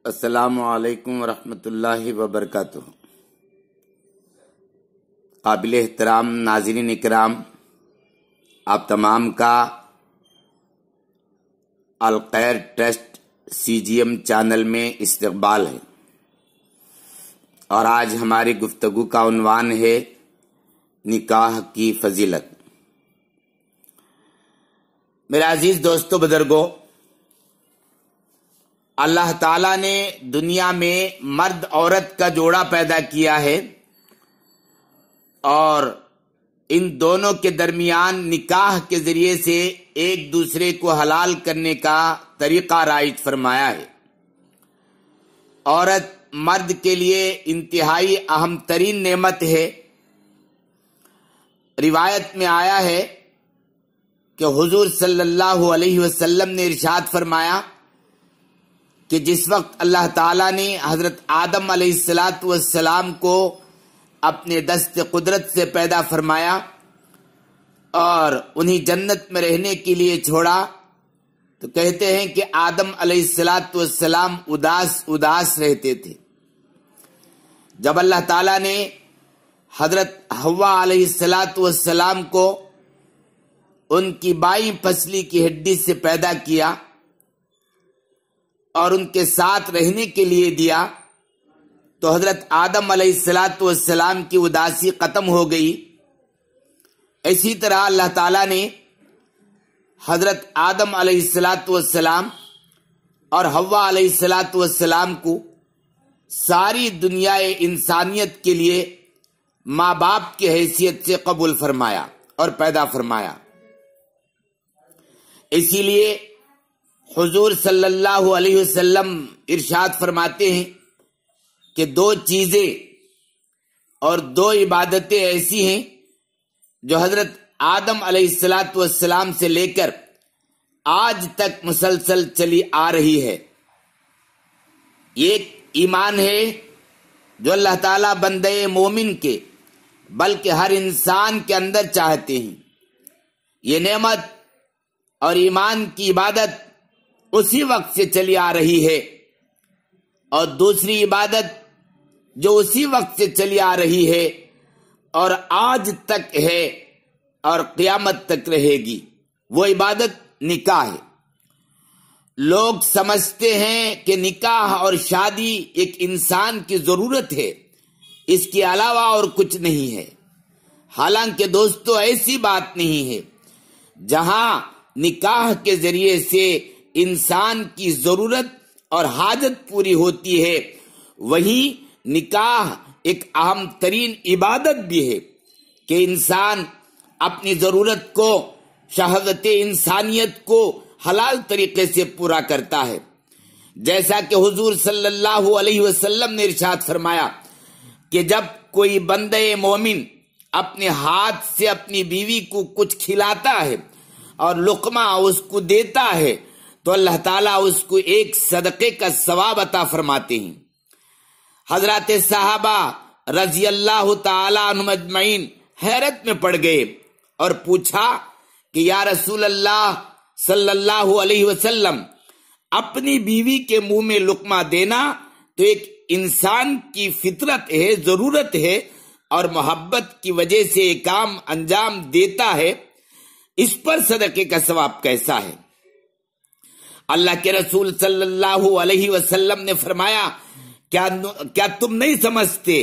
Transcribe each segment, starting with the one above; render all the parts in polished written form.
السلام علیکم ورحمۃ اللہ وبرکاتہ۔ قابل احترام ناظرین اکرام، آپ تمام کا الخیر ٹرسٹ CGM چینل میں استقبال ہے، اور آج ہماری گفتگو کا عنوان ہے نکاح کی فضیلت۔ میرے عزیز دوستو بزرگوں، اللہ تعالیٰ نے دنیا میں مرد عورت کا جوڑا پیدا کیا ہے، اور ان دونوں کے درمیان نکاح کے ذریعے سے ایک دوسرے کو حلال کرنے کا طریقہ رائج فرمایا ہے۔ عورت مرد کے لیے انتہائی اہم ترین نعمت ہے۔ روایت میں آیا ہے کہ حضور صلی اللہ علیہ وسلم نے ارشاد فرمایا کہ جس وقت اللہ تعالیٰ نے حضرت آدم علیہ السلام کو اپنے دست قدرت سے پیدا فرمایا اور انہیں جنت میں رہنے کے لیے چھوڑا، تو کہتے ہیں کہ آدم علیہ السلام اداس رہتے تھے۔ جب اللہ تعالیٰ نے حضرت حوا علیہ السلام کو ان کی بائیں پسلی کی ہڈی سے پیدا کیا اور ان کے ساتھ رہنے کے لیے دیا، تو حضرت آدم علیہ السلام کی اداسی ختم ہو گئی۔ اسی طرح اللہ تعالیٰ نے حضرت آدم علیہ السلام اور حوا علیہ السلام کو ساری دنیا انسانیت کے لیے ماں باپ کی حیثیت سے قبول فرمایا اور پیدا فرمایا۔ اسی لیے حضور صلی اللہ علیہ وسلم ارشاد فرماتے ہیں کہ دو چیزیں اور دو عبادتیں ایسی ہیں جو حضرت آدم علیہ السلام سے لے کر آج تک مسلسل چلی آ رہی ہے۔ ایک ایمان ہے جو اللہ تعالیٰ بندے مومن کے بلکہ ہر انسان کے اندر چاہتے ہیں۔ یہ نعمت اور ایمان کی عبادت اسی وقت سے چلی آ رہی ہے، اور دوسری عبادت جو اسی وقت سے چلی آ رہی ہے اور آج تک ہے اور قیامت تک رہے گی، وہ عبادت نکاح ہے۔ لوگ سمجھتے ہیں کہ نکاح اور شادی ایک انسان کی ضرورت ہے، اس کے علاوہ اور کچھ نہیں ہے۔ حالانکہ دوستو ایسی بات نہیں ہے۔ جہاں نکاح کے ذریعے سے انسان کی ضرورت اور حاجت پوری ہوتی ہے، وہیں نکاح ایک اہم ترین عبادت بھی ہے کہ انسان اپنی ضرورت کو، شہوت انسانیت کو حلال طریقے سے پورا کرتا ہے۔ جیسا کہ حضور صلی اللہ علیہ وسلم نے ارشاد فرمایا کہ جب کوئی بندے مومن اپنے ہاتھ سے اپنی بیوی کو کچھ کھلاتا ہے اور لقمہ اس کو دیتا ہے، تو اللہ تعالیٰ اس کو ایک صدقے کا ثواب عطا فرماتے ہیں۔ حضرات صحابہ رضی اللہ تعالیٰ عنہم اجمعین حیرت میں پڑ گئے اور پوچھا کہ یا رسول اللہ صلی اللہ علیہ وسلم، اپنی بیوی کے منہ میں لقمہ دینا تو ایک انسان کی فطرت ہے، ضرورت ہے، اور محبت کی وجہ سے ایک کام انجام دیتا ہے، اس پر صدقے کا ثواب کیسا ہے؟ اللہ کے رسول صلی اللہ علیہ وسلم نے فرمایا، کیا تم نہیں سمجھتے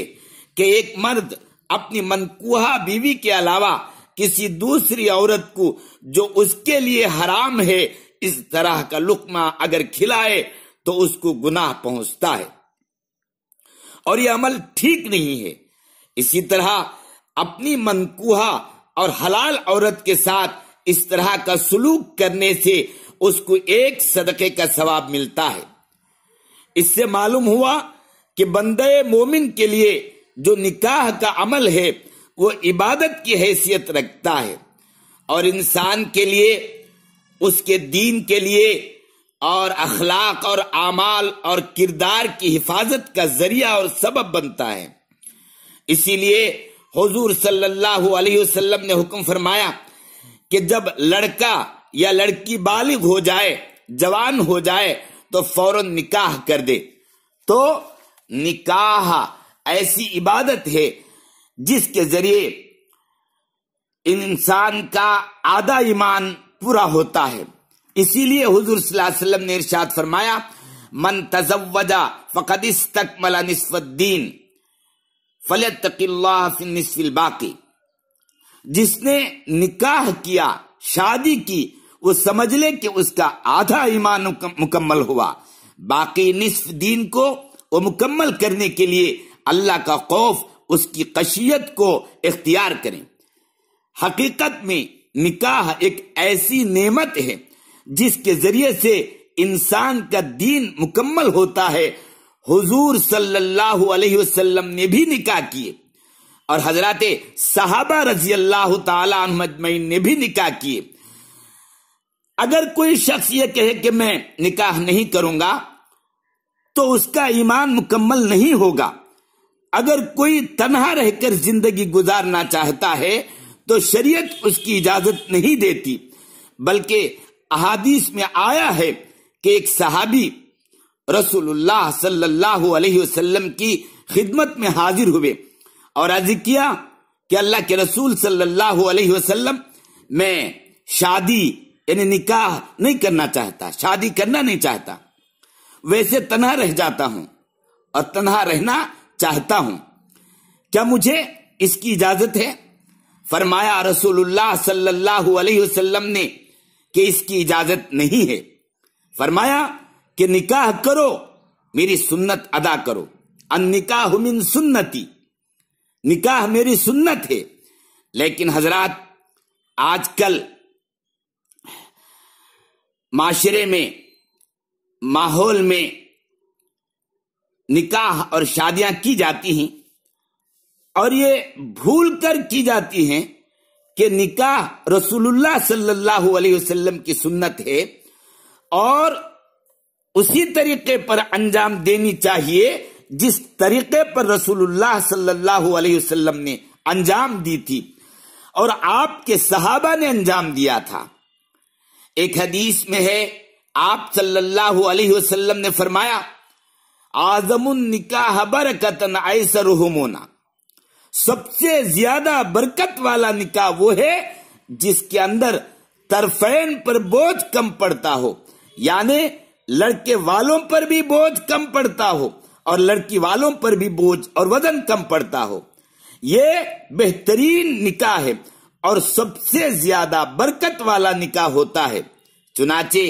کہ ایک مرد اپنی منکوحہ بیوی کے علاوہ کسی دوسری عورت کو جو اس کے لیے حرام ہے اس طرح کا لقمہ اگر کھلائے تو اس کو گناہ پہنچتا ہے، اور یہ عمل ٹھیک نہیں ہے۔ اسی طرح اپنی منکوحہ اور حلال عورت کے ساتھ اس طرح کا سلوک کرنے سے اس کو ایک صدقے کا ثواب ملتا ہے۔ اس سے معلوم ہوا کہ بندے مومن کے لیے جو نکاح کا عمل ہے وہ عبادت کی حیثیت رکھتا ہے، اور انسان کے لیے، اس کے دین کے لیے اور اخلاق اور اعمال اور کردار کی حفاظت کا ذریعہ اور سبب بنتا ہے۔ اسی لیے حضور صلی اللہ علیہ وسلم نے حکم فرمایا کہ جب لڑکا یا لڑکی بالغ ہو جائے، جوان ہو جائے، تو فوراً نکاح کر دے، تو نکاح ایسی عبادت ہے جس کے ذریعے انسان کا آدھا ایمان پورا ہوتا ہے. اسی لیے حضور صلی اللہ علیہ وسلم نے ارشاد فرمایا من تزوج فقد استکمل نصف الدین فلیتق اللہ فی النصف الباقی. جس نے نکاح کیا، شادی کی، وہ سمجھ لے کہ اس کا آدھا ایمان مکمل ہوا. باقی نصف دین کو وہ مکمل کرنے کے لیے اللہ کا خوف، اس کی خشیت کو اختیار کریں. حقیقت میں نکاح ایک ایسی نعمت ہے جس کے ذریعے سے انسان کا دین مکمل ہوتا ہے. حضور صلی اللہ علیہ وسلم نے بھی نکاح کیے اور حضرات صحابہ رضی اللہ تعالی عنہم اجمعین نے بھی نکاح کیے. اگر کوئی شخص یہ کہے کہ میں نکاح نہیں کروں گا تو اس کا ایمان مکمل نہیں ہوگا. اگر کوئی تنہا رہ کر زندگی گزارنا چاہتا ہے تو شریعت اس کی اجازت نہیں دیتی، بلکہ احادیث میں آیا ہے کہ ایک صحابی رسول اللہ صلی اللہ علیہ وسلم کی خدمت میں حاضر ہوئے اور عرض کیا کہ اللہ کے رسول صلی اللہ علیہ وسلم، میں شادی یعنی نکاح نہیں کرنا چاہتا، شادی کرنا نہیں چاہتا، ویسے تنہا رہ جاتا ہوں اور تنہا رہنا چاہتا ہوں، کیا مجھے اس کی اجازت ہے؟ فرمایا رسول اللہ صلی اللہ علیہ وسلم نے کہ اس کی اجازت نہیں ہے. فرمایا کہ نکاح کرو، میری سنت ادا کرو. النکاح من سنتی، نکاح میری سنت ہے. لیکن حضرات آج کل معاشرے میں، ماحول میں نکاح اور شادیاں کی جاتی ہیں اور یہ بھول کر کی جاتی ہیں کہ نکاح رسول اللہ صلی اللہ علیہ وسلم کی سنت ہے اور اسی طریقے پر انجام دینی چاہیے جس طریقے پر رسول اللہ صلی اللہ علیہ وسلم نے انجام دی تھی اور آپ کے صحابہ نے انجام دیا تھا. ایک حدیث میں ہے آپ صلی اللہ علیہ وسلم نے فرمایا اعظم النکاح برکتن ایسرہمونا، سب سے زیادہ برکت والا نکاح وہ ہے جس کے اندر طرفین پر بوجھ کم پڑتا ہو، یعنی لڑکے والوں پر بھی بوجھ کم پڑتا ہو اور لڑکی والوں پر بھی بوجھ اور وزن کم پڑتا ہو. یہ بہترین نکاح ہے اور سب سے زیادہ برکت والا نکاح ہوتا ہے. چنانچہ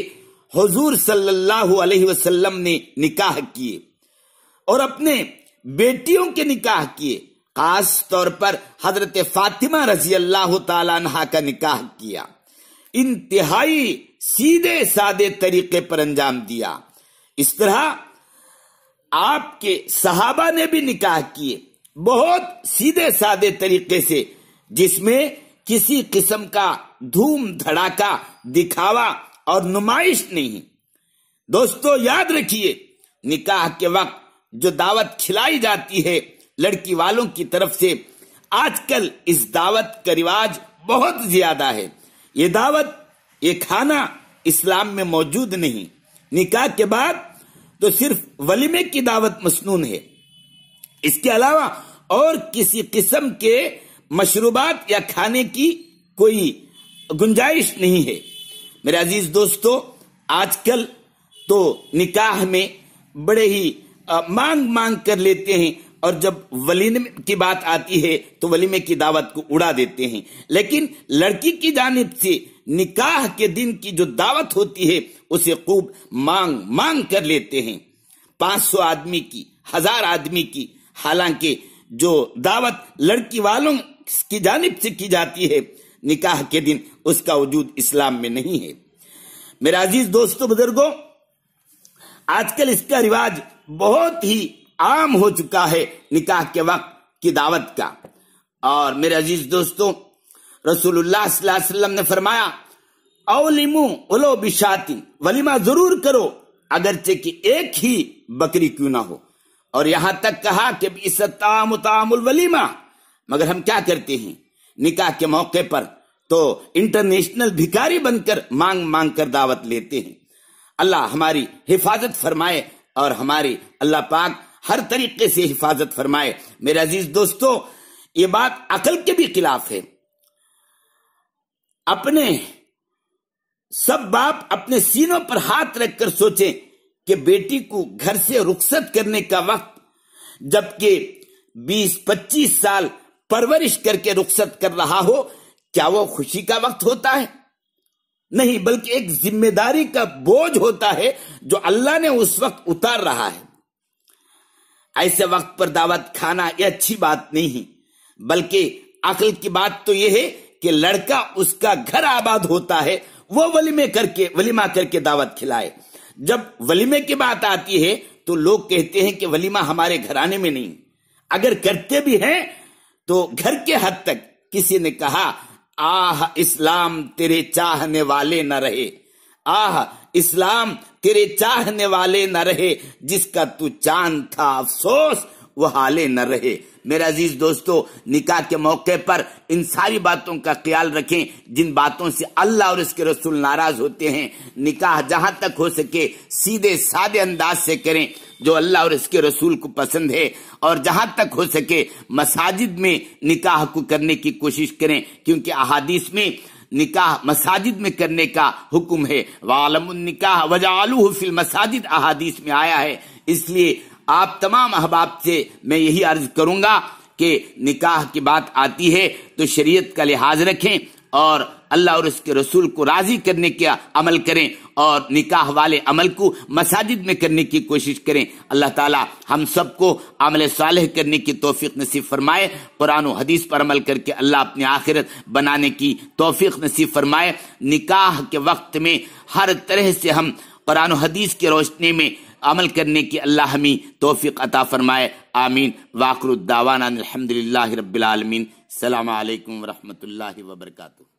حضور صلی اللہ علیہ وسلم نے نکاح کیے اور اپنے بیٹیوں کے نکاح کیے. خاص طور پر حضرت فاطمہ رضی اللہ تعالی عنہا کا نکاح کیا، انتہائی سیدھے سادے طریقے پر انجام دیا. اس طرح آپ کے صحابہ نے بھی نکاح کیے بہت سیدھے سادے طریقے سے، جس میں کسی قسم کا دھوم دھڑاکا، دکھاوا اور نمائش نہیں. دوستو یاد رکھیے، نکاح کے وقت جو دعوت کھلائی جاتی ہے لڑکی والوں کی طرف سے، آج کل اس دعوت کا رواج بہت زیادہ ہے. یہ دعوت، یہ کھانا اسلام میں موجود نہیں. نکاح کے بعد تو صرف ولیمے کی دعوت مسنون ہے، اس کے علاوہ اور کسی قسم کے مشروبات یا کھانے کی کوئی گنجائش نہیں ہے. میرے عزیز دوستو، آج کل تو نکاح میں بڑے ہی مانگ کر لیتے ہیں اور جب ولیمے کی بات آتی ہے تو ولیمے کی دعوت کو اڑا دیتے ہیں. لیکن لڑکی کی جانب سے نکاح کے دن کی جو دعوت ہوتی ہے اسے خوب مانگ کر لیتے ہیں، 500 آدمی کی، 1000 آدمی کی. حالانکہ جو دعوت لڑکی والوں کی جانب سے کی جاتی ہے نکاح کے دن، اس کا وجود اسلام میں نہیں ہے. میرے عزیز دوستو بزرگوں، آج کل اس کا رواج بہت ہی عام ہو چکا ہے نکاح کے وقت کی دعوت کا. اور میرے عزیز دوستو، رسول اللہ صلی اللہ علیہ وسلم نے فرمایا اولیمو ولو بشاتن، ولیمہ ضرور کرو اگرچہ کہ ایک ہی بکری کیوں نہ ہو. اور یہاں تک کہا کہ بئس الطعام طعام الولیمہ. مگر ہم کیا کرتے ہیں نکاح کے موقع پر؟ تو انٹرنیشنل بھکاری بن کر مانگ کر دعوت لیتے ہیں. اللہ ہماری حفاظت فرمائے، اور ہماری اللہ پاک ہر طریقے سے حفاظت فرمائے۔ میرے عزیز دوستو، یہ بات عقل کے بھی خلاف ہے۔ اپنے سب باپ اپنے سینوں پر ہاتھ رکھ کر سوچیں کہ بیٹی کو گھر سے رخصت کرنے کا وقت، جبکہ 20-25 سال پرورش کر کے رخصت کر رہا ہو، کیا وہ خوشی کا وقت ہوتا ہے؟ نہیں، بلکہ ایک ذمہ داری کا بوجھ ہوتا ہے جو اللہ نے اس وقت اتار رہا ہے۔ ایسے وقت پر دعوت کھانا یہ اچھی بات نہیں ہے، بلکہ عقل کی بات تو یہ ہے کہ لڑکا اس کا گھر آباد ہوتا ہے، وہ ولیمہ کر کے دعوت کھلائے۔ جب ولیمے کی بات آتی ہے تو لوگ کہتے ہیں کہ ولیمہ ہمارے گھرانے میں نہیں، اگر کرتے بھی ہیں تو گھر کے حد تک۔ کسی نے کہا، آہ اسلام تیرے چاہنے والے نہ رہے، آہ اسلام تیرے چاہنے والے نہ رہے، جس کا تو چاند تھا افسوس وہ حالے نہ رہے۔ میرے عزیز دوستو، نکاح کے موقع پر ان ساری باتوں کا خیال رکھیں جن باتوں سے اللہ اور اس کے رسول ناراض ہوتے ہیں۔ نکاح جہاں تک ہو سکے سیدھے سادے انداز سے کریں جو اللہ اور اس کے رسول کو پسند ہے، اور جہاں تک ہو سکے مساجد میں نکاح کو کرنے کی کوشش کریں، کیونکہ احادیث میں نکاح مساجد میں کرنے کا حکم ہے۔ وَعَلَمُ النِّكَاحَ وَجَعَلُوهُ فِي الْمَسَاجِدِ احادیث میں آیا ہے۔ اس لیے آپ تمام احباب سے میں یہی عرض کروں گا کہ نکاح کی بات آتی ہے تو شریعت کا لحاظ رکھیں اور اللہ اور اس کے رسول کو راضی کرنے کا عمل کریں، اور نکاح والے عمل کو مساجد میں کرنے کی کوشش کریں۔ اللہ تعالی ہم سب کو عمل صالح کرنے کی توفیق نصیب فرمائے، قرآن و حدیث پر عمل کر کے اللہ اپنی آخرت بنانے کی توفیق نصیب فرمائے۔ نکاح کے وقت میں ہر طرح سے ہم قرآن و حدیث کی روشنی میں عمل کرنے کی اللہ ہمیں توفیق عطا فرمائے، آمین۔ وآخر الدعوانا الحمدللہ رب العالمین۔ السلام علیکم ورحمۃ اللہ وبرکاتہ۔